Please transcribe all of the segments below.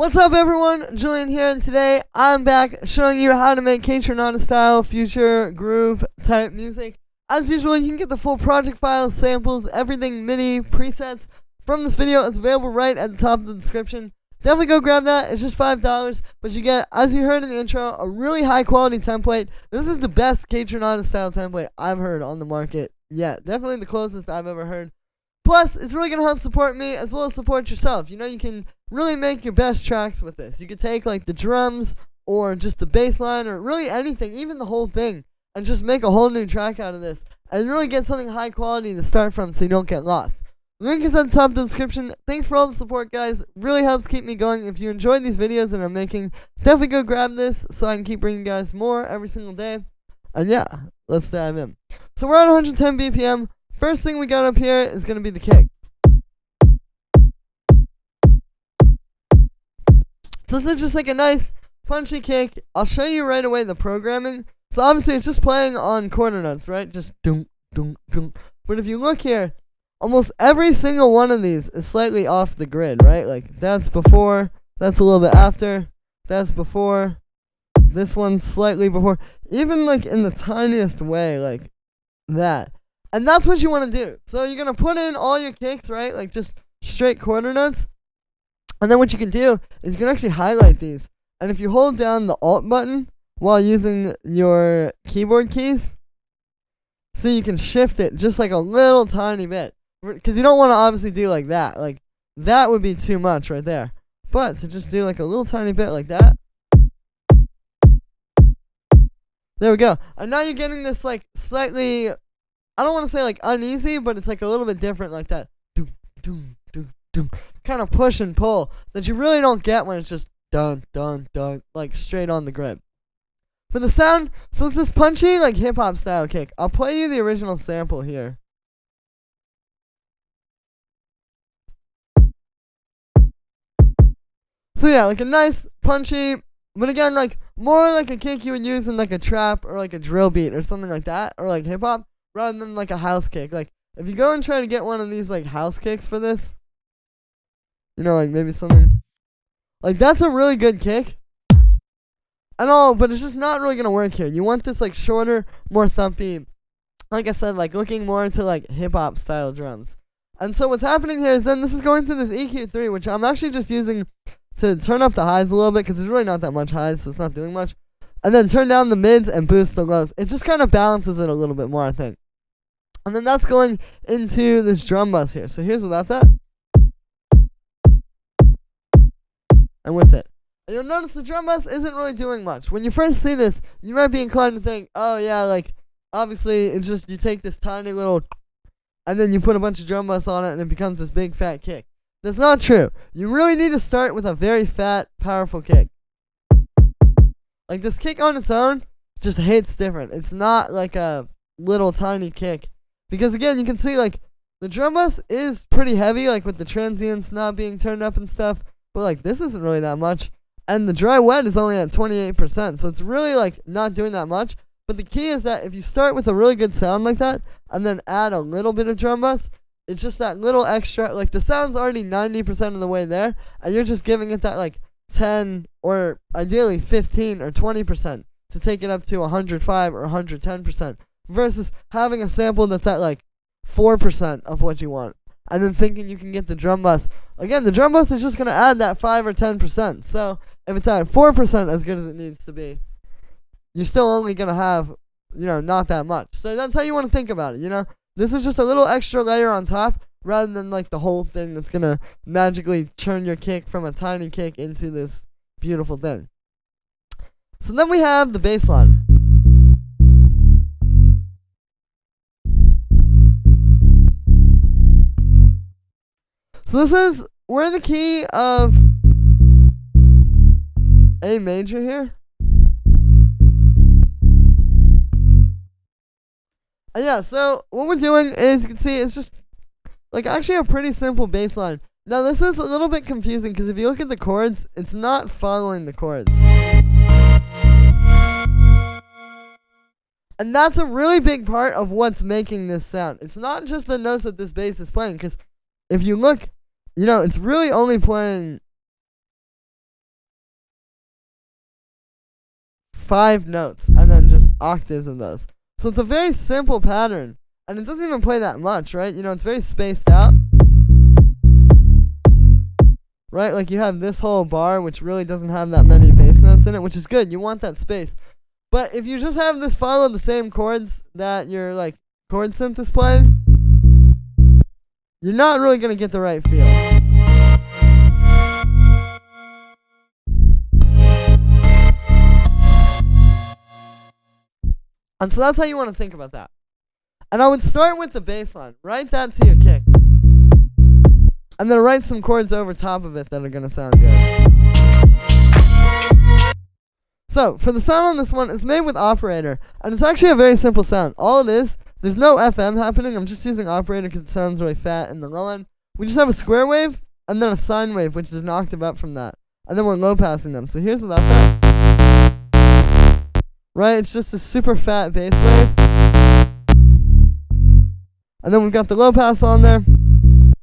What's up, everyone? Julian here, and today I'm back showing you how to make Kaytranada style future groove type music. As usual, you can get the full project files, samples, everything MIDI presets from this video. It's available right at the top of the description. Definitely go grab that. It's just $5, but you get, as you heard in the intro, a really high quality template. This is the best Kaytranada style template I've heard on the market yet. Definitely the closest I've ever heard. Plus, it's really going to help support me as well as support yourself. You know, you can really make your best tracks with this. You could take like the drums or just the bass line or really anything, even the whole thing, and just make a whole new track out of this and really get something high quality to start from so you don't get lost. Link is at the top of the description. Thanks for all the support, guys. Really helps keep me going. If you enjoyed these videos that I'm making, definitely go grab this so I can keep bringing you guys more every single day. And yeah, let's dive in. So we're at 110 BPM. First thing we got up here is going to be the kick. So this is just like a nice punchy kick. I'll show you right away the programming. So obviously it's just playing on quarter notes, right? Just doom, doom, doom. But if you look here, almost every single one of these is slightly off the grid, right? Like that's before, that's a little bit after, that's before, this one's slightly before. Even like in the tiniest way, like that. And that's what you want to do. So you're going to put in all your kicks, right? Like just straight quarter notes. And then what you can do is you can actually highlight these. And if you hold down the Alt button while using your keyboard keys, so you can shift it just like a little tiny bit. Because you don't want to obviously do like that. Like that would be too much right there. But to just do like a little tiny bit like that. There we go. And now you're getting this like slightly, I don't want to say like uneasy, but it's like a little bit different like that. Doom, doom, doom, doom. Kind of push and pull that you really don't get when it's just dun, dun, dun, like straight on the grid. For the sound, so it's this punchy like hip hop style kick. I'll play you the original sample here. So yeah, like a nice punchy, but again, like more like a kick you would use in like a trap or like a drill beat or something like that, or like hip hop, rather than like a house kick. Like if you go and try to get one of these like house kicks for this, you know, like maybe something like that's a really good kick and all, but it's just not really gonna work here. You want this like shorter, more thumpy, like I said, like looking more into like hip hop style drums. And so what's happening here is then this is going through this EQ3, which I'm actually just using to turn up the highs a little bit because there's really not that much highs, so it's not doing much. And then turn down the mids and boost the lows. It just kind of balances it a little bit more, I think. And then that's going into this drum bus here. So here's without that. And with it. And you'll notice the drum bus isn't really doing much. When you first see this, you might be inclined to think, oh yeah, like, obviously it's just you take this tiny little, and then you put a bunch of drum bus on it and it becomes this big fat kick. That's not true. You really need to start with a very fat, powerful kick. Like this kick on its own just hits different. It's not like a little tiny kick. Because again, you can see like the drum bus is pretty heavy, like with the transients not being turned up and stuff. But like this isn't really that much. And the dry wet is only at 28%. So it's really like not doing that much. But the key is that if you start with a really good sound like that and then add a little bit of drum bus, it's just that little extra, like the sound's already 90% of the way there, and you're just giving it that like 10 or ideally 15 or 20% to take it up to 105 or 110% versus having a sample that's at like 4% of what you want and then thinking you can get the drum bus. Again, the drum bus is just going to add that 5 or 10%. So if it's at 4% as good as it needs to be, you're still only going to have, you know, not that much. So that's how you want to think about it, you know? This is just a little extra layer on top rather than like the whole thing that's going to magically turn your kick from a tiny kick into this beautiful thing. So then we have the bass line. So this is, we're in the key of A major here. And yeah, so what we're doing is, you can see, it's just like actually a pretty simple bass line. Now this is a little bit confusing because if you look at the chords, it's not following the chords. And that's a really big part of what's making this sound. It's not just the notes that this bass is playing, because if you look, you know, it's really only playing 5 notes and then just octaves of those. So it's a very simple pattern, and it doesn't even play that much, right? You know, it's very spaced out. Right, like you have this whole bar, which really doesn't have that many bass notes in it, which is good. You want that space. But if you just have this follow the same chords that your like chord synth is playing, you're not really gonna get the right feel. And so that's how you want to think about that. And I would start with the bass line. Write that to your kick. And then write some chords over top of it that are going to sound good. So, for the sound on this one, it's made with operator. And it's actually a very simple sound. All it is, there's no FM happening. I'm just using operator because it sounds really fat in the low end. We just have a square wave and then a sine wave, which is an octave up from that. And then we're low passing them. So here's without that. Right? It's just a super fat bass wave. And then we've got the low pass on there.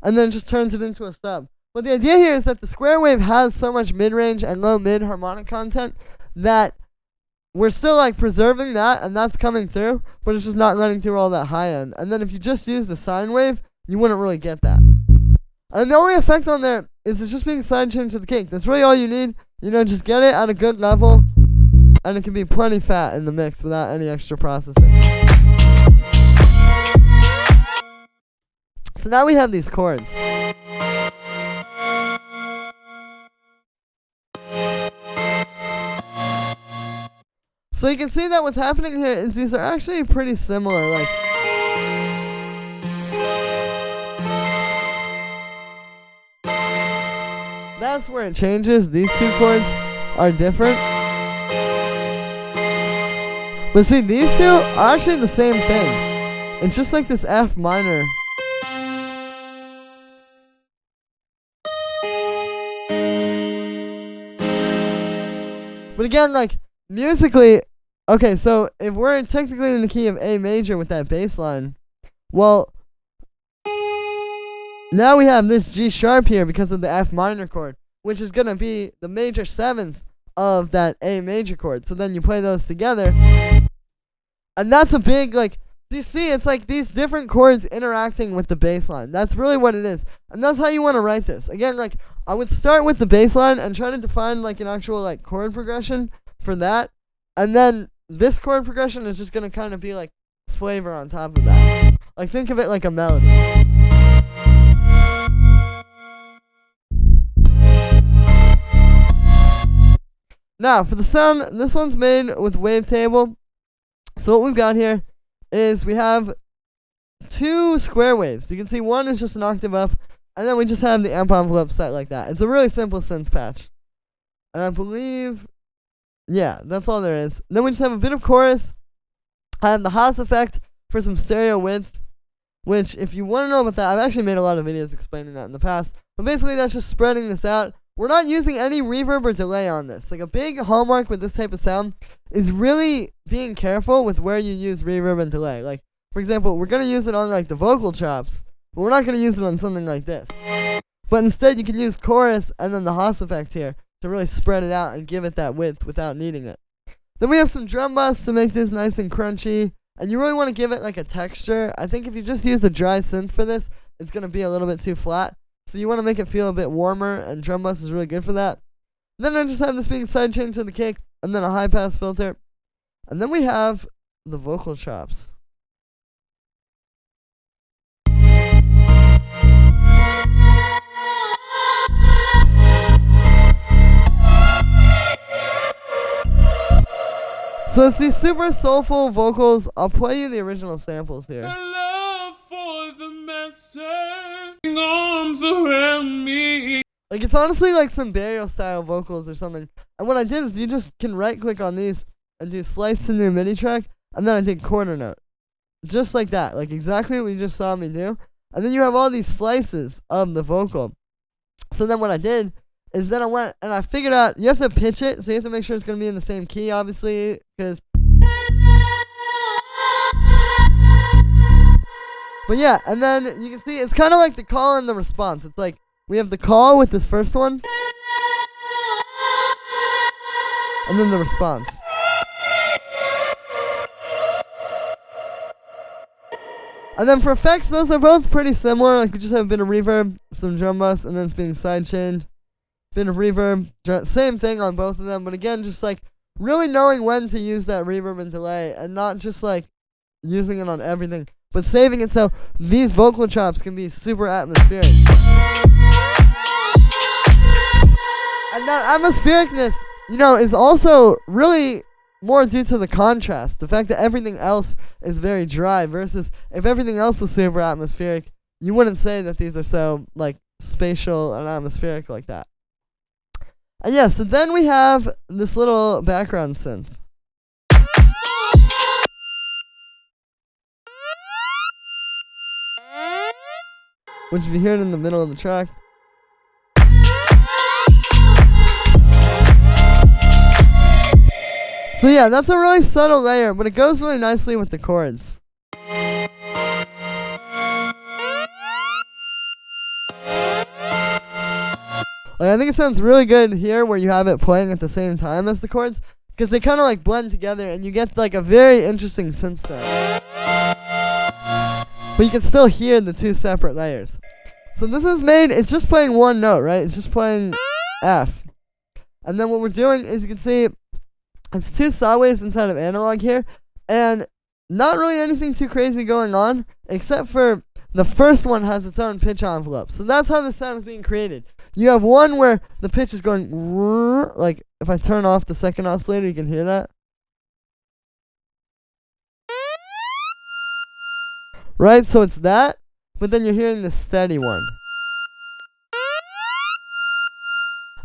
And then it just turns it into a stub. But the idea here is that the square wave has so much mid-range and low-mid harmonic content that we're still like preserving that, and that's coming through, but it's just not running through all that high end. And then if you just use the sine wave, you wouldn't really get that. And the only effect on there is it's just being sidechained to the kick. That's really all you need. You know, just get it at a good level, and it can be plenty fat in the mix without any extra processing. So now we have these chords. So you can see that what's happening here is these are actually pretty similar. Like, that's where it changes. These two chords are different. But see, these two are actually the same thing. It's just like this F minor. But again, like, musically, okay, so if we're technically in the key of A major with that bass line, well, now we have this G sharp here because of the F minor chord, which is going to be the major 7th of that A major chord. So then you play those together, and that's a big, like, do you see, it's like these different chords interacting with the bass line. That's really what it is. And that's how you want to write this. Again, like, I would start with the bass line and try to define, like, an actual, like, chord progression for that. And then this chord progression is just going to kind of be, like, flavor on top of that. Like, think of it like a melody. Now, for the sound, this one's made with wavetable. So what we've got here is we have 2 square waves. You can see one is just an octave up, and then we just have the amp envelope set like that. It's a really simple synth patch. And I believe, yeah, that's all there is. Then we just have a bit of chorus. I have the Haas effect for some stereo width, which, if you want to know about that, I've actually made a lot of videos explaining that in the past. But basically, that's just spreading this out. We're not using any reverb or delay on this. Like, a big hallmark with this type of sound is really being careful with where you use reverb and delay. Like, for example, we're going to use it on, like, the vocal chops, but we're not going to use it on something like this. But instead, you can use chorus and then the Haas effect here to really spread it out and give it that width without needing it. Then we have some drum busts to make this nice and crunchy, and you really want to give it, like, a texture. I think if you just use a dry synth for this, it's going to be a little bit too flat. So you want to make it feel a bit warmer, and drum bus is really good for that. Then I just have this being sidechained to the kick, and then a high pass filter. And then we have the vocal chops. So it's these super soulful vocals. I'll play you the original samples here. Arms around me. Like, it's honestly like some burial style vocals or something. And what I did is you just can right click on these and do slice to new MIDI track, and then I did quarter note. Just like that, like exactly what you just saw me do. And then you have all these slices of the vocal. So then what I did is then I went and I figured out you have to pitch it, so you have to make sure it's going to be in the same key, obviously, because but yeah, and then you can see it's kind of like the call and the response. It's like we have the call with this first one, and then the response. And then for effects, those are both pretty similar. Like we just have a bit of reverb, some drum bus, and then it's being sidechained. Bit of reverb, same thing on both of them. But again, just like really knowing when to use that reverb and delay, and not just like using it on everything, but saving it so these vocal chops can be super atmospheric. And that atmosphericness, you know, is also really more due to the contrast. The fact that everything else is very dry versus if everything else was super atmospheric, you wouldn't say that these are so like spatial and atmospheric like that. And yeah, so then we have this little background synth. Which if you hear it in the middle of the track. So yeah, that's a really subtle layer, but it goes really nicely with the chords. Like, I think it sounds really good here where you have it playing at the same time as the chords, because they kind of like blend together and you get like a very interesting synth sound. But you can still hear the two separate layers. So this is made, it's just playing one note, right? It's just playing F. And then what we're doing is you can see it's two saw waves inside of analog here, and not really anything too crazy going on, except for the first one has its own pitch envelope. So that's how the sound is being created. You have one where the pitch is going, like if I turn off the second oscillator, you can hear that. Right, so it's that, but then you're hearing the steady one.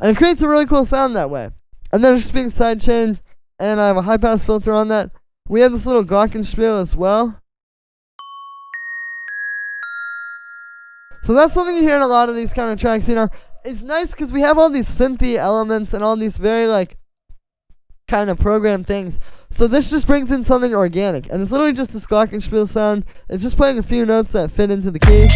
And it creates a really cool sound that way. And then it's just being sidechained, and I have a high pass filter on that. We have this little glockenspiel as well. So that's something you hear in a lot of these kind of tracks, you know. It's nice because we have all these synthy elements and all these very like kind of programmed things. So this just brings in something organic, and it's literally just this glockenspiel sound. It's just playing a few notes that fit into the key.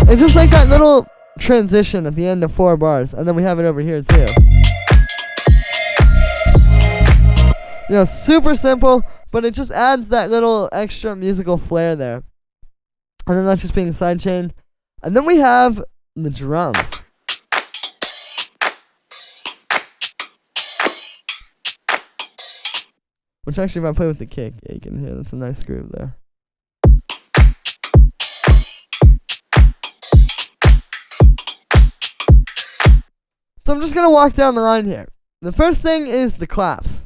It's just like that little transition at the end of 4 bars, and then we have it over here too. You know, super simple, but it just adds that little extra musical flair there. And then that's just being sidechained. And then we have the drums. Which actually, if I play with the kick, yeah, you can hear that's a nice groove there. So I'm just going to walk down the line here. The first thing is the claps.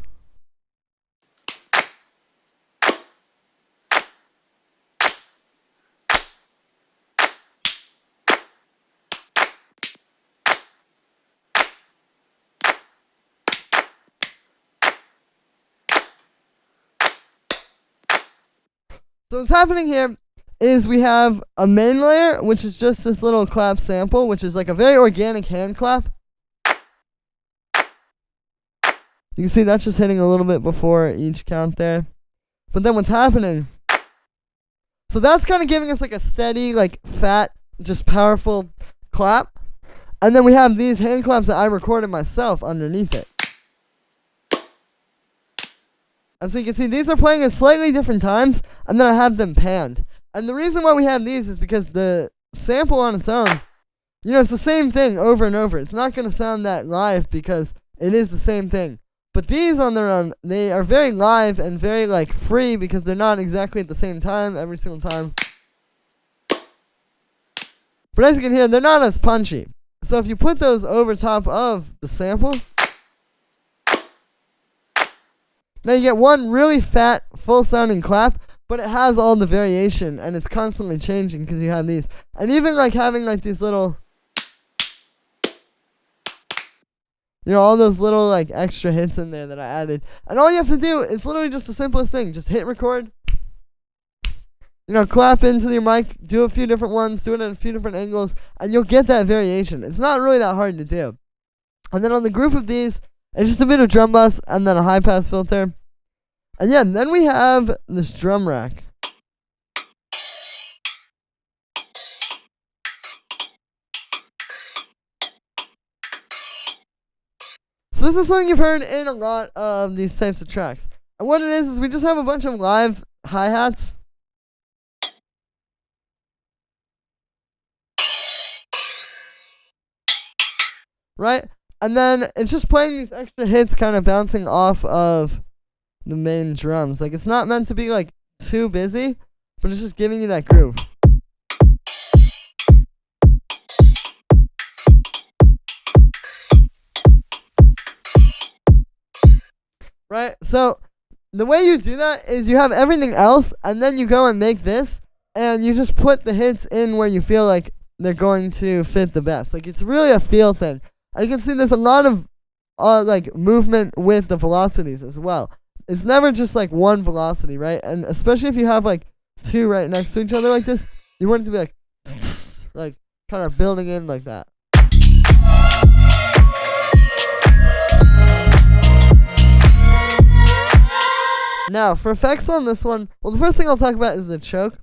So what's happening here is we have a main layer, which is just this little clap sample, which is like a very organic hand clap. You can see that's just hitting a little bit before each count there. But then what's happening, so that's kind of giving us like a steady, like fat, just powerful clap. And then we have these hand claps that I recorded myself underneath it. And so you can see these are playing at slightly different times, and then I have them panned. And the reason why we have these is because the sample on its own, you know, it's the same thing over and over. It's not going to sound that live because it is the same thing. But these on their own, they are very live and very like free because they're not exactly at the same time every single time. But as you can hear, they're not as punchy. So if you put those over top of the sample, now you get one really fat, full-sounding clap, but it has all the variation, and it's constantly changing because you have these. And even like having like these little, you know, all those little like extra hits in there that I added. And all you have to do, it's literally just the simplest thing. Just hit record, you know, clap into your mic, do a few different ones, do it at a few different angles, and you'll get that variation. It's not really that hard to do. And then on the group of these, it's just a bit of drum bus and then a high pass filter. And yeah, then we have this drum rack. So this is something you've heard in a lot of these types of tracks. And what it is we just have a bunch of live hi-hats. Right? And then it's just playing these extra hits kind of bouncing off of the main drums. Like, it's not meant to be, like, too busy, but it's just giving you that groove. Right? So the way you do that is you have everything else, and then you go and make this, and you just put the hits in where you feel like they're going to fit the best. Like, it's really a feel thing. And you can see there's a lot of like movement with the velocities as well. It's never just like one velocity, right? And especially if you have like two right next to each other like this, you want it to be like kind of building in like that. Now, for effects on this one, well, the first thing I'll talk about is the choke.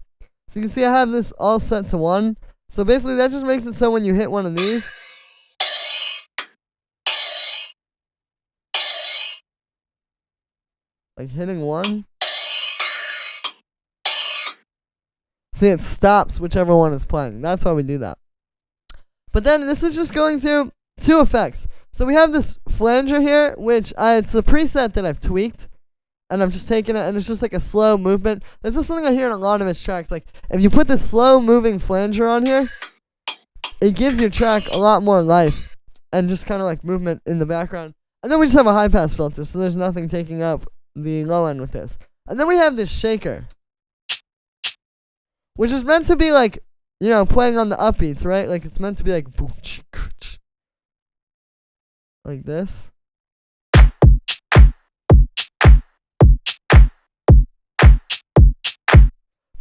So you can see I have this all set to 1. So basically that just makes it so when you hit one of these, like hitting 1, see, it stops whichever one is playing. That's why we do that. But then this is just going through 2 effects. So we have this flanger here, which it's a preset that I've tweaked. And I'm just taking it, and it's just like a slow movement. This is something I hear in a lot of its tracks. Like, if you put this slow moving flanger on here, it gives your track a lot more life and just kind of like movement in the background. And then we just have a high pass filter, so there's nothing taking up the low end with this. And then we have this shaker, which is meant to be like, you know, playing on the upbeats, right? Like, it's meant to be like this.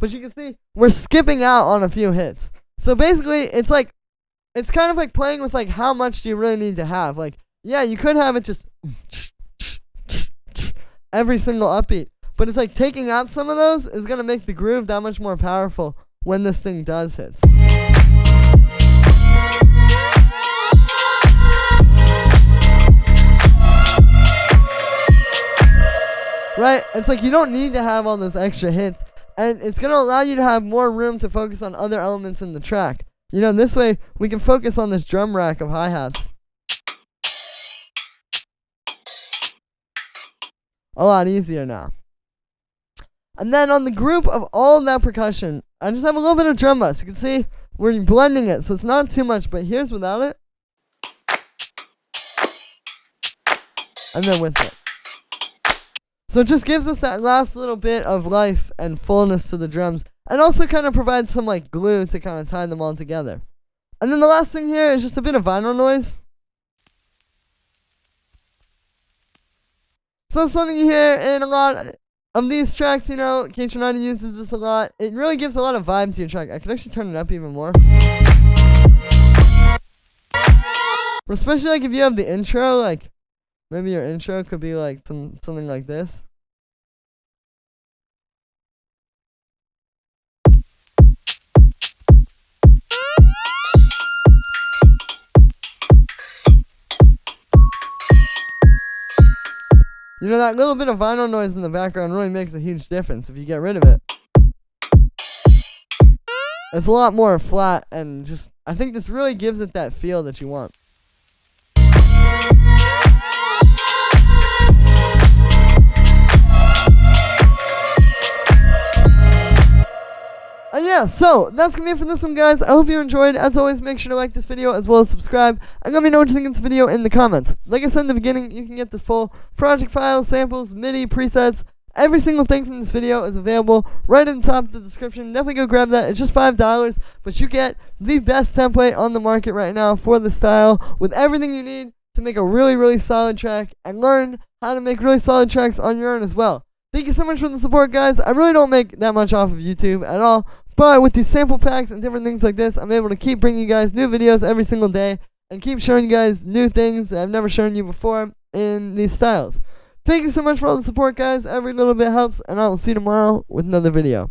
But you can see we're skipping out on a few hits. So basically, it's like, it's kind of like playing with like how much do you really need to have. Like, yeah, you could have it just every single upbeat. But it's like taking out some of those is going to make the groove that much more powerful when this thing does hits. Right? It's like you don't need to have all those extra hits. And it's going to allow you to have more room to focus on other elements in the track. You know, this way we can focus on this drum rack of hi-hats a lot easier now. And then on the group of all that percussion, I just have a little bit of drum bus. You can see we're blending it, so it's not too much, but here's without it. And then with it. So it just gives us that last little bit of life and fullness to the drums, and also kind of provides some like glue to kind of tie them all together. And then the last thing here is just a bit of vinyl noise. So it's something you hear in a lot of these tracks, you know, Kaytranada uses this a lot. It really gives a lot of vibe to your track. I could actually turn it up even more. But especially like if you have the intro, like maybe your intro could be like something like this. You know, that little bit of vinyl noise in the background really makes a huge difference if you get rid of it. It's a lot more flat, and just, I think this really gives it that feel that you want. And yeah, so that's going to be it for this one, guys. I hope you enjoyed. As always, make sure to like this video as well as subscribe. And let me know what you think of this video in the comments. Like I said in the beginning, you can get the full project files, samples, MIDI, presets. Every single thing from this video is available right at the top of the description. Definitely go grab that. It's just $5, but you get the best template on the market right now for the style with everything you need to make a really, really solid track and learn how to make really solid tracks on your own as well. Thank you so much for the support, guys. I really don't make that much off of YouTube at all, but with these sample packs and different things like this, I'm able to keep bringing you guys new videos every single day and keep showing you guys new things that I've never shown you before in these styles. Thank you so much for all the support, guys. Every little bit helps, and I will see you tomorrow with another video.